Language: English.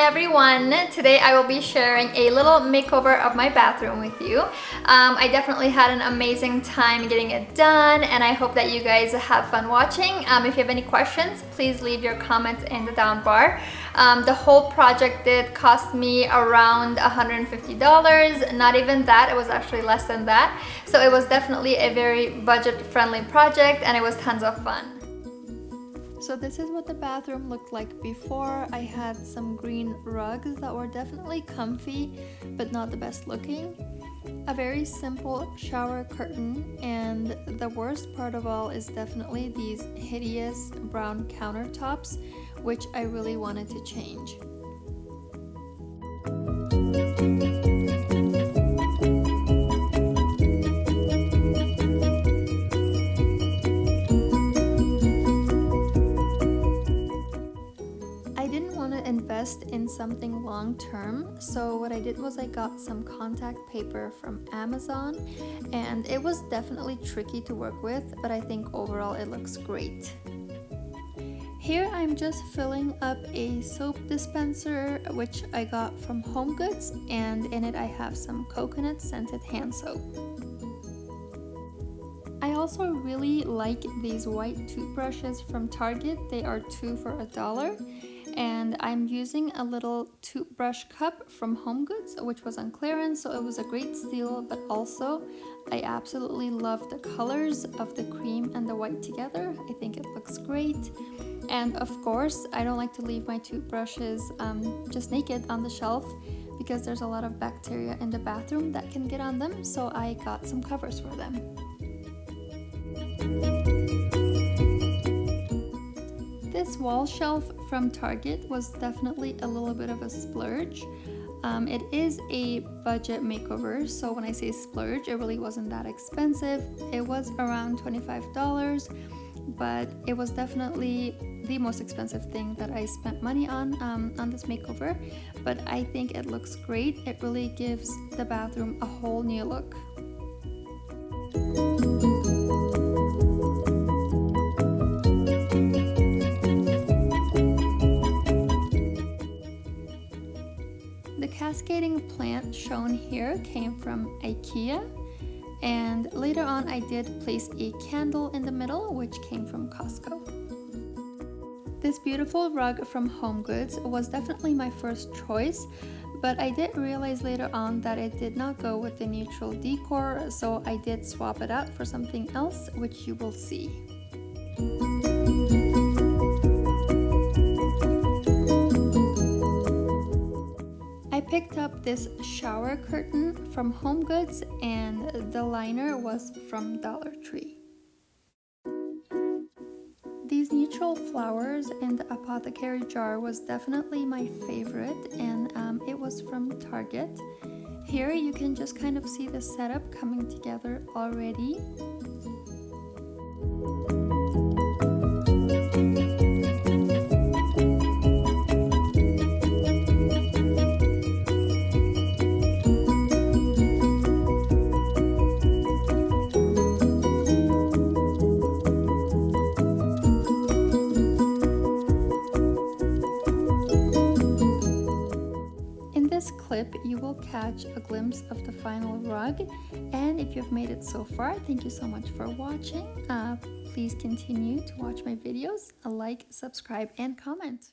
everyone! Today I will be sharing a little makeover of my bathroom with you. I definitely had an amazing time getting it done, and I hope that you guys have fun watching. If you have any questions, please leave your comments in the down bar. The whole project did cost me around $150. Not even that, it was actually less than that. So it was definitely a very budget-friendly project, and it was tons of fun. So this is what the bathroom looked like before. I had some green rugs that were definitely comfy, but not the best looking. A very simple shower curtain, and the worst part of all is definitely these hideous brown countertops, which I really wanted to change. Invest in something long-term, so what I did was I got some contact paper from Amazon, and it was definitely tricky to work with, but I think overall it looks great. Here I'm just filling up a soap dispenser, which I got from HomeGoods, and in it I have some coconut scented hand soap. I also really like these white toothbrushes from Target. They are 2 for $1. And I'm using a little toothbrush cup from HomeGoods, which was on clearance, so it was a great steal. But also I absolutely love the colors of the cream and the white together. I think it looks great. And of course, I don't like to leave my toothbrushes just naked on the shelf, because there's a lot of bacteria in the bathroom that can get on them, so I got some covers for them. This wall shelf from Target was definitely a little bit of a splurge. It is a budget makeover, so when I say splurge, it really wasn't that expensive. It was around $25, but it was definitely the most expensive thing that I spent money on this makeover. But I think it looks great. It really gives the bathroom a whole new look. The cascading plant shown here came from IKEA, and later on I did place a candle in the middle, which came from Costco. This beautiful rug from HomeGoods was definitely my first choice, but I did realize later on that it did not go with the neutral decor, so I did swap it out for something else, which you will see. I picked up this shower curtain from HomeGoods, and the liner was from Dollar Tree. These neutral flowers in the apothecary jar was definitely my favorite, and it was from Target. Here you can just kind of see the setup coming together already. Clip, you will catch a glimpse of the final rug, and if you've made it so far, thank you so much for watching. Please continue to watch my videos, like, subscribe, and comment.